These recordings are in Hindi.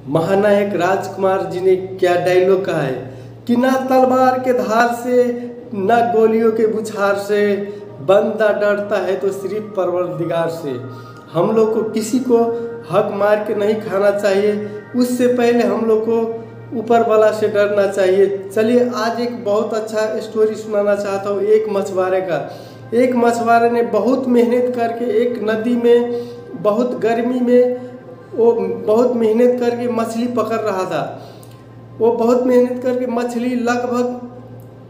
महानायक राजकुमार जी ने क्या डायलॉग कहा है कि ना तलवार के धार से ना गोलियों के बुछार से, बंदा डरता है तो सिर्फ परवरदिगार से। हम लोग को किसी को हक मार के नहीं खाना चाहिए, उससे पहले हम लोग को ऊपर वाला से डरना चाहिए। चलिए आज एक बहुत अच्छा स्टोरी सुनाना चाहता हूँ एक मछुआरे का। एक मछुआरे ने बहुत मेहनत करके एक नदी में बहुत गर्मी में वो बहुत मेहनत करके मछली पकड़ रहा था। वो बहुत मेहनत करके मछली लगभग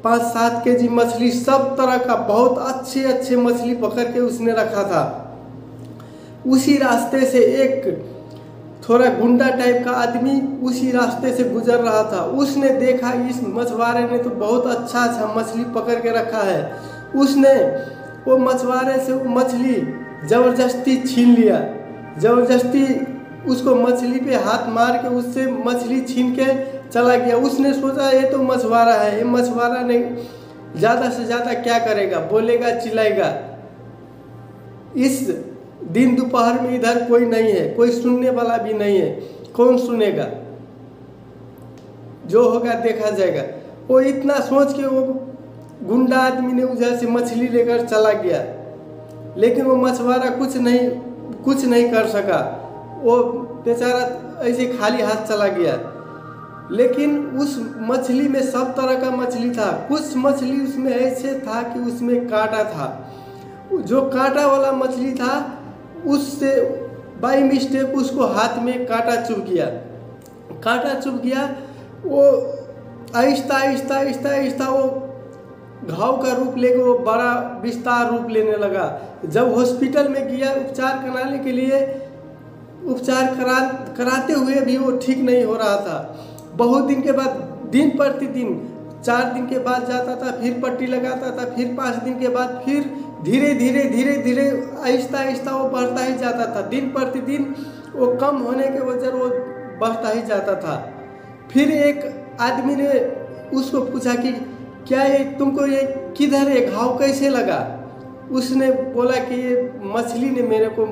5-7 केजी मछली, सब तरह का बहुत अच्छे अच्छे मछली पकड़ के उसने रखा था। उसी रास्ते से एक थोड़ा गुंडा टाइप का आदमी उसी रास्ते से गुजर रहा था। उसने देखा इस मछुआरे ने तो बहुत अच्छा अच्छा मछली पकड़ के रखा है। उसने वो मछुआरे से वो मछली ज़बरदस्ती छीन लिया। ज़बरदस्ती उसको मछली पे हाथ मार के उससे मछली छीन के चला गया। उसने सोचा ये तो मछुआरा है, ये मछुआरा ने ज़्यादा से ज़्यादा क्या करेगा, बोलेगा चिल्लाएगा। इस दिन दोपहर में इधर कोई नहीं है, कोई सुनने वाला भी नहीं है, कौन सुनेगा, जो होगा देखा जाएगा। वो इतना सोच के वो गुंडा आदमी ने उधर से मछली लेकर चला गया, लेकिन वो मछुआरा कुछ नहीं कर सका। वो बेचारा ऐसे खाली हाथ चला गया। लेकिन उस मछली में सब तरह का मछली था। कुछ मछली उसमें ऐसे था कि उसमें कांटा था। जो कांटा वाला मछली था उससे बाई मिस्टेक उसको हाथ में कांटा चुभ गया। वो आहिस्ता आहिस्ता वो घाव का रूप लेकर वो बड़ा विस्तार रूप लेने लगा। जब हॉस्पिटल में गया उपचार कराने के लिए, उपचार कराते हुए भी वो ठीक नहीं हो रहा था। बहुत दिन के बाद, दिन प्रतिदिन 4 दिन के बाद जाता था, फिर पट्टी लगाता था, फिर 5 दिन के बाद फिर धीरे धीरे आहिस्ता आहिस्ता वो बढ़ता ही जाता था। दिन प्रतिदिन वो कम होने के वजह वो बढ़ता ही जाता था। फिर एक आदमी ने उसको पूछा कि क्या ये तुमको ये किधर है, घाव कैसे लगा? उसने बोला कि ये मछली ने मेरे को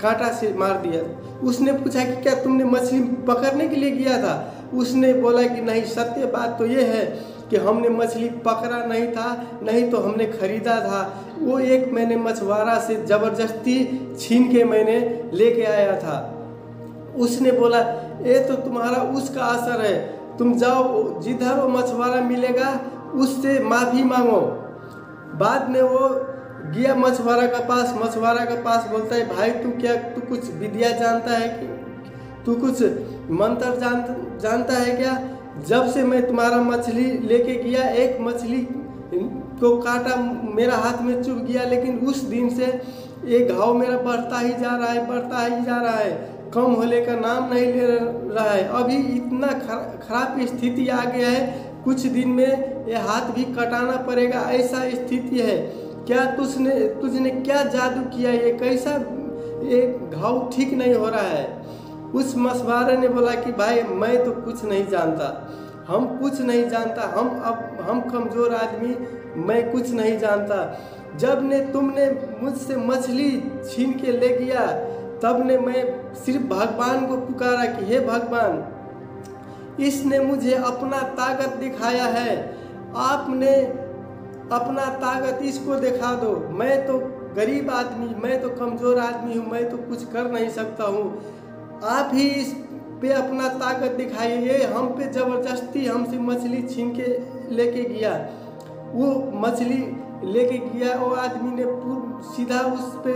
कांटा से मार दिया। उसने पूछा कि क्या तुमने मछली पकड़ने के लिए गया था? उसने बोला कि नहीं, सत्य बात तो ये है कि हमने मछली पकड़ा नहीं था, नहीं तो हमने खरीदा था। वो एक मैंने मछुआरा से ज़बरदस्ती छीन के मैंने लेके आया था। उसने बोला ये तो तुम्हारा उसका असर है, तुम जाओ जिधर वो मछुआरा मिलेगा उससे माफ़ी मांगो। बाद में वो गया मछुआरा के पास बोलता है भाई तू कुछ विद्या जानता है कि तू कुछ मंत्र जानता है क्या? जब से मैं तुम्हारा मछली लेके गया, एक मछली को काटा मेरा हाथ में चुभ गया, लेकिन उस दिन से ये घाव मेरा बढ़ता ही जा रहा है, कम होने का नाम नहीं ले रहा है। अभी इतना खराब स्थिति आ गया है, कुछ दिन में ये हाथ भी कटाना पड़ेगा, ऐसा स्थिति है। क्या तुझने क्या जादू किया, ये कैसा ये घाव ठीक नहीं हो रहा है? उस मछुआरे ने बोला कि भाई मैं तो कुछ नहीं जानता, हम कमज़ोर आदमी, मैं कुछ नहीं जानता। जब तुमने मुझसे मछली छीन के ले गया, तब ने मैं सिर्फ भगवान को पुकारा कि हे भगवान, इसने मुझे अपना ताकत दिखाया है, आपने अपना ताकत इसको दिखा दो। मैं तो गरीब आदमी, मैं तो कमज़ोर आदमी हूँ, मैं तो कुछ कर नहीं सकता हूँ, आप ही इस पे अपना ताकत दिखाइए। ये हम पे ज़बरदस्ती हमसे मछली छीन के लेके गया। वो मछली लेके गया, वो आदमी ने सीधा उस पे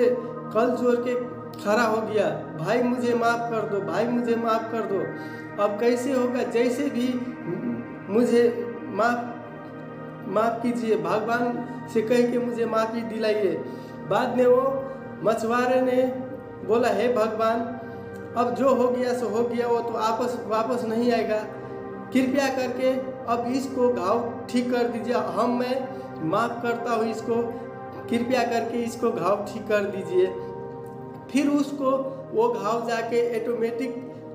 कल जोड़ के खड़ा हो गया, भाई मुझे माफ़ कर दो, भाई मुझे माफ़ कर दो। अब कैसे होगा, जैसे भी मुझे माफ़ कीजिए, भगवान से कह के मुझे माफ़ी दिलाइए। बाद में वो मछुआरे ने बोला हे भगवान, अब जो हो गया सो हो गया, वो तो वापस नहीं आएगा, कृपया करके अब इसको घाव ठीक कर दीजिए, मैं माफ़ करता हूँ इसको, कृपया करके इसको घाव ठीक कर दीजिए। फिर उसको वो घाव जाके ऑटोमेटिक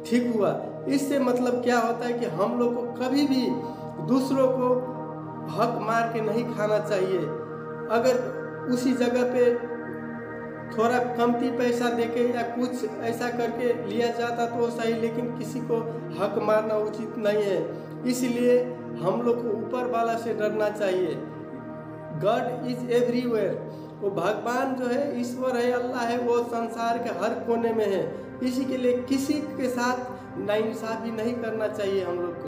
ठीक हुआ। इससे मतलब क्या होता है कि हम लोग को कभी भी दूसरों को हक मार के नहीं खाना चाहिए। अगर उसी जगह पे थोड़ा कमती पैसा देके या कुछ ऐसा करके लिया जाता तो सही, लेकिन किसी को हक मारना उचित नहीं है। इसलिए हम लोग को ऊपर वाला से डरना चाहिए। गॉड इज एवरीवेयर, वो भगवान जो है, ईश्वर है, अल्लाह है, वो संसार के हर कोने में है। इसी के लिए किसी के साथ नाइंसाफ़ी नहीं करना चाहिए हम लोग को।